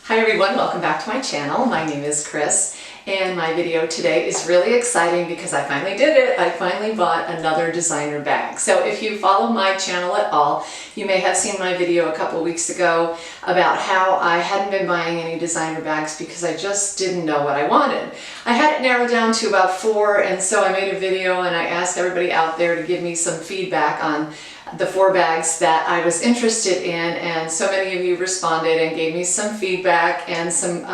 Hi everyone, welcome back to my channel. My name is Chris and my video today is really exciting because I finally did it. I finally bought another designer bag. So if you follow my channel at all, you may have seen my video a couple weeks ago about how I hadn't been buying any designer bags because I just didn't know what I wanted. I had it narrowed down to about 4, and so I made a video and I asked everybody out there to give me some feedback on the 4 bags that I was interested in, and so many of you responded and gave me some feedback and some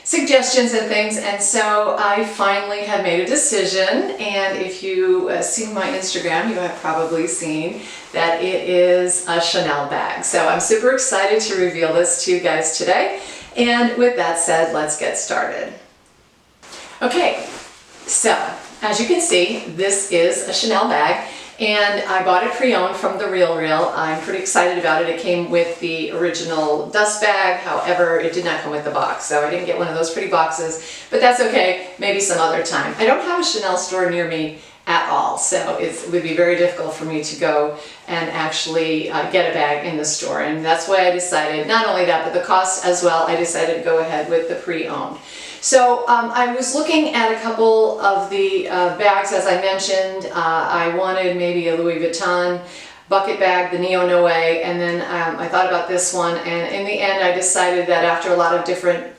suggestions and things, and so I finally have made a decision. And if you see my Instagram, you have probably seen that it is a Chanel bag. So I'm super excited to reveal this to you guys today, and with that said, let's get started. Okay, so as you can see, this is a Chanel bag. And I bought it pre-owned from The RealReal. I'm pretty excited about it. It came with the original dust bag, however, it did not come with the box. So I didn't get one of those pretty boxes, but that's okay, maybe some other time. I don't have a Chanel store near me at all, so it would be very difficult for me to go and actually get a bag in the store. And that's why I decided, not only that, but the cost as well, I decided to go ahead with the pre-owned. So I was looking at a couple of the bags, as I mentioned. I wanted maybe a Louis Vuitton bucket bag, the Neo Noe, and then I thought about this one, and in the end I decided that after a lot of different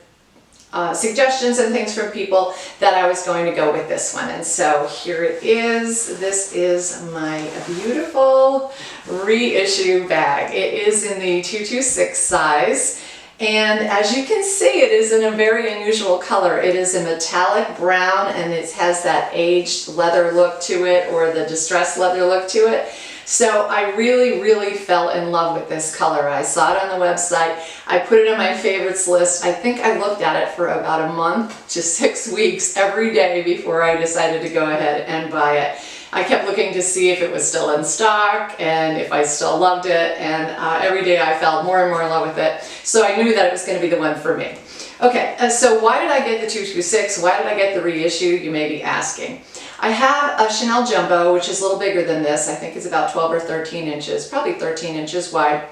suggestions and things from people that I was going to go with this one. And so here it is. This is my beautiful reissue bag. It is in the 226 size. And as you can see, it is in a very unusual color. It is a metallic brown, and it has that aged leather look to it, or the distressed leather look to it. So I really fell in love with this color. I saw it on the website. I put it on my favorites list. I think I looked at it for about a month to 6 weeks every day before I decided to go ahead and buy it. I kept looking to see if it was still in stock and if I still loved it, and every day I fell more and more in love with it. So I knew that it was going to be the one for me. Okay, so why did I get the 226? Why did I get the reissue, you may be asking. I have a Chanel Jumbo, which is a little bigger than this. I think it's about 12 or 13 inches, probably 13 inches wide,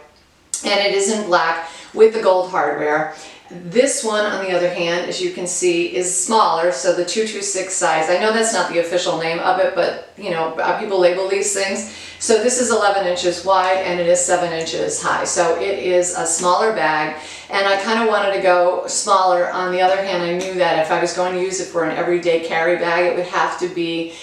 and it is in black with the gold hardware. This one, on the other hand, as you can see, is smaller, so the 226 size. I know that's not the official name of it, but you know, people label these things. So this is 11 inches wide and it is 7 inches high. So it is a smaller bag, and I kind of wanted to go smaller. On the other hand, I knew that if I was going to use it for an everyday carry bag, it would have to be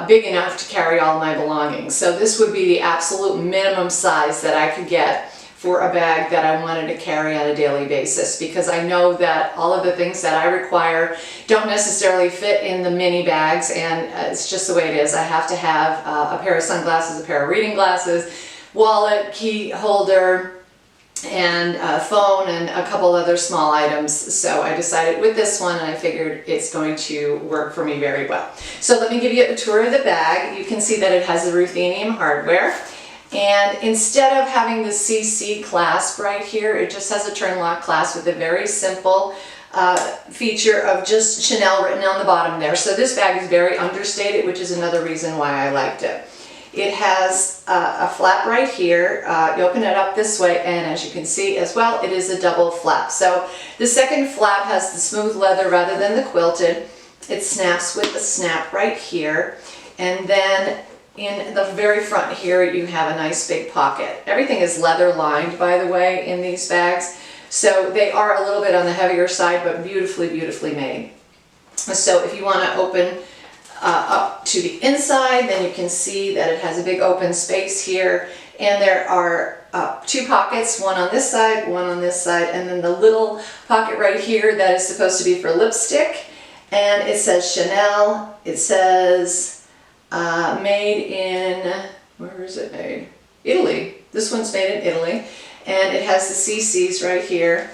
big enough to carry all my belongings. So this would be the absolute minimum size that I could get for a bag that I wanted to carry on a daily basis, because I know that all of the things that I require don't necessarily fit in the mini bags, and it's just the way it is. I have to have a pair of sunglasses, a pair of reading glasses, wallet, key holder, and a phone, and a couple other small items. So I decided with this one, and I figured it's going to work for me very well. So let me give you a tour of the bag. You can see that it has the ruthenium hardware. And instead of having the CC clasp right here, it just has a turn lock clasp with a very simple feature of just Chanel written on the bottom there. So this bag is very understated, which is another reason why I liked it. It has a flap right here. You open it up this way, and as you can see as well, it is a double flap. So the second flap has the smooth leather rather than the quilted. It snaps with the snap right here, and then in the very front here, you have a nice big pocket. Everything is leather lined, by the way, in these bags. So they are a little bit on the heavier side, but beautifully made. So if you want to open up to the inside, then you can see that it has a big open space here. And there are 2 pockets, one on this side, one on this side, and then the little pocket right here that is supposed to be for lipstick. And it says Chanel. It says made in, where is it made? Italy. This one's made in Italy, and it has the CCs right here.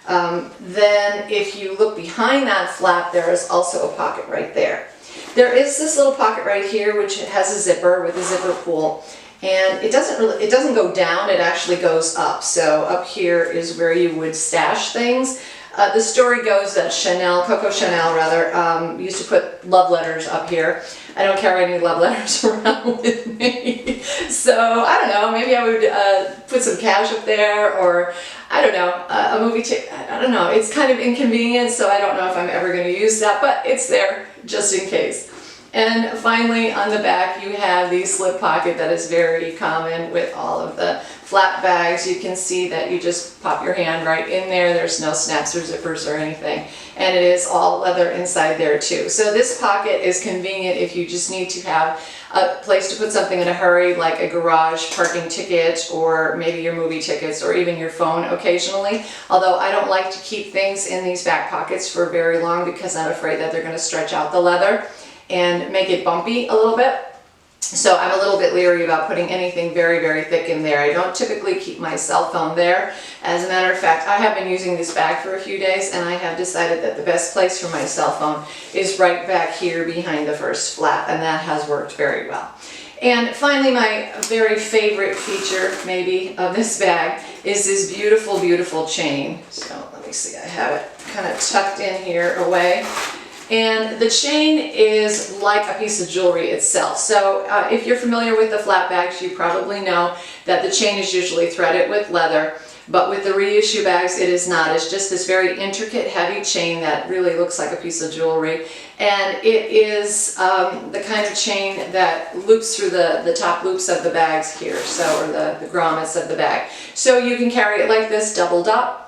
Then if you look behind that flap, there is also a pocket right there. There is this little pocket right here which has a zipper with a zipper pull, and it doesn't go down, it actually goes up. So up here is where you would stash things. The story goes that Coco Chanel rather, used to put love letters up here. I don't carry any love letters around with me. So, I don't know, maybe I would put some cash up there, or, I don't know, a movie ticket. I don't know. It's kind of inconvenient, so I don't know if I'm ever going to use that, but it's there just in case. And finally, on the back, you have the slip pocket that is very common with all of the flat bags. You can see that you just pop your hand right in there. There's no snaps or zippers or anything. And it is all leather inside there too. So this pocket is convenient if you just need to have a place to put something in a hurry, like a garage parking ticket, or maybe your movie tickets, or even your phone occasionally. Although I don't like to keep things in these back pockets for very long because I'm afraid that they're going to stretch out the leather and make it bumpy a little bit. So I'm a little bit leery about putting anything very, very thick in there. I don't typically keep my cell phone there. As a matter of fact, I have been using this bag for a few days, and I have decided that the best place for my cell phone is right back here behind the first flap, and that has worked very well. And finally, my very favorite feature, maybe, of this bag is this beautiful, beautiful chain. So let me see, I have it kind of tucked in here away. And the chain is like a piece of jewelry itself. So if you're familiar with the flat bags, you probably know that the chain is usually threaded with leather, but with the reissue bags, it is not. It's just this very intricate, heavy chain that really looks like a piece of jewelry. And it is the kind of chain that loops through the top loops of the bags here, or the grommets of the bag. So you can carry it like this, doubled up,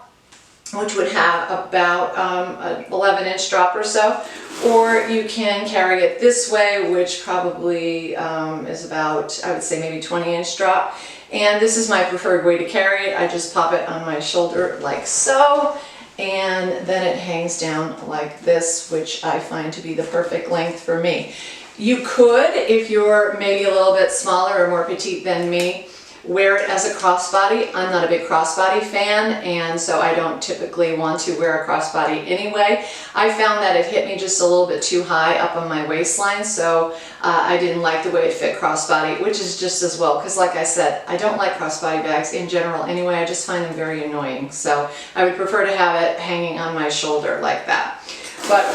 which would have about an 11-inch drop or so, or you can carry it this way, which probably is about, I would say, maybe 20-inch drop. And this is my preferred way to carry it. I just pop it on my shoulder like so, and then it hangs down like this, which I find to be the perfect length for me. You could, if you're maybe a little bit smaller or more petite than me, wear it as a crossbody. I'm not a big crossbody fan, and so I don't typically want to wear a crossbody anyway. I found that it hit me just a little bit too high up on my waistline, so I didn't like the way it fit crossbody, which is just as well, because like I said, I don't like crossbody bags in general anyway. I just find them very annoying, so I would prefer to have it hanging on my shoulder like that. But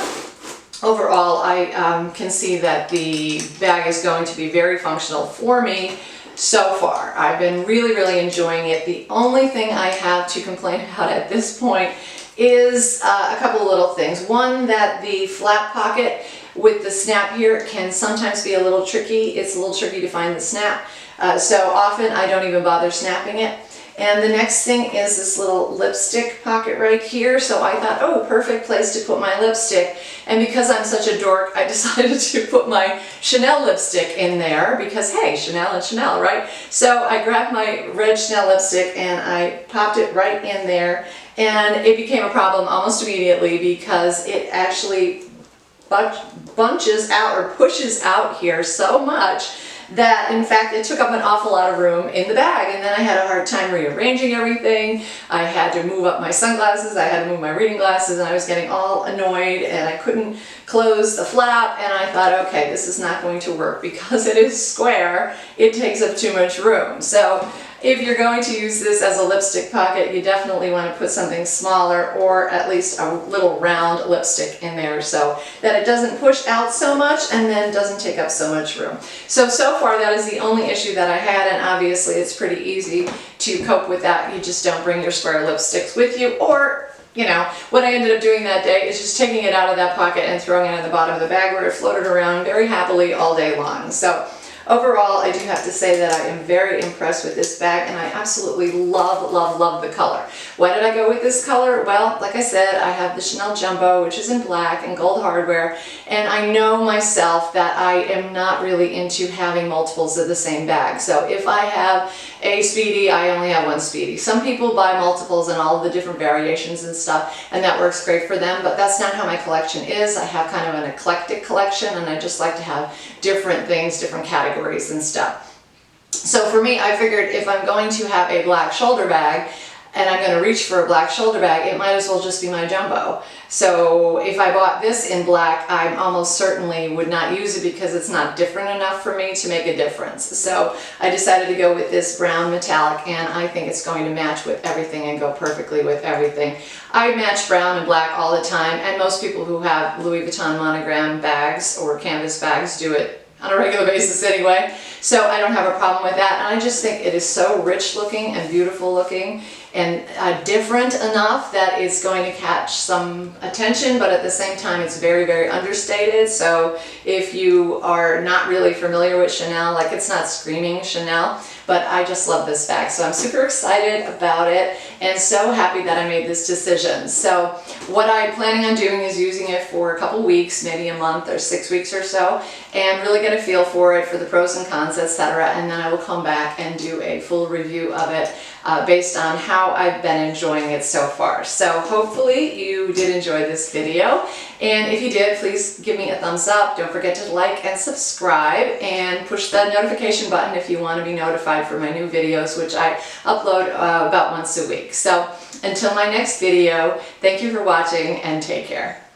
overall, I can see that the bag is going to be very functional for me. So far, I've been really, really enjoying it. The only thing I have to complain about at this point is a couple of little things. One, that the flap pocket with the snap here can sometimes be a little tricky. It's a little tricky to find the snap. So often I don't even bother snapping it. And the next thing is this little lipstick pocket right here. So I thought, oh, perfect place to put my lipstick. And because I'm such a dork, I decided to put my Chanel lipstick in there because, hey, Chanel and Chanel, right? So I grabbed my red Chanel lipstick and I popped it right in there. And it became a problem almost immediately because it actually bunches out or pushes out here so much that in fact it took up an awful lot of room in the bag, and then I had a hard time rearranging everything. I had to move up my sunglasses, I had to move my reading glasses, and I was getting all annoyed and I couldn't close the flap, and I thought, okay, this is not going to work because it is square. It takes up too much room. So if you're going to use this as a lipstick pocket, you definitely want to put something smaller, or at least a little round lipstick in there so that it doesn't push out so much and then doesn't take up so much room. So far that is the only issue that I had, and obviously it's pretty easy to cope with that. You just don't bring your square lipsticks with you, or you know, what I ended up doing that day is just taking it out of that pocket and throwing it in the bottom of the bag where it floated around very happily all day long. So overall, I do have to say that I am very impressed with this bag, and I absolutely love, love, love the color. Why did I go with this color? Well, like I said, I have the Chanel Jumbo, which is in black and gold hardware, and I know myself that I am not really into having multiples of the same bag. So if I have a Speedy, I only have one Speedy. Some people buy multiples and all of the different variations and stuff, and that works great for them, but that's not how my collection is. I have kind of an eclectic collection, and I just like to have different things, different categories and stuff. So for me, I figured if I'm going to have a black shoulder bag, and I'm going to reach for a black shoulder bag, it might as well just be my jumbo. So if I bought this in black, I almost certainly would not use it because it's not different enough for me to make a difference. So I decided to go with this brown metallic, and I think it's going to match with everything and go perfectly with everything. I match brown and black all the time, and most people who have Louis Vuitton monogram bags or canvas bags do it on a regular basis anyway. So I don't have a problem with that, and I just think it is so rich looking and beautiful looking and different enough that it's going to catch some attention, but at the same time it's very, very understated. So if you are not really familiar with Chanel, like, it's not screaming Chanel, but I just love this bag. So I'm super excited about it and so happy that I made this decision. So what I'm planning on doing is using it for a couple weeks, maybe a month or 6 weeks or so, and really get a feel for it, for the pros and cons, etc. And then I will come back and do a full review of it based on how I've been enjoying it so far. So hopefully you did enjoy this video, and if you did, please give me a thumbs up. Don't forget to like and subscribe, and push the notification button if you want to be notified for my new videos, which I upload about once a week. So until my next video, thank you for watching and take care.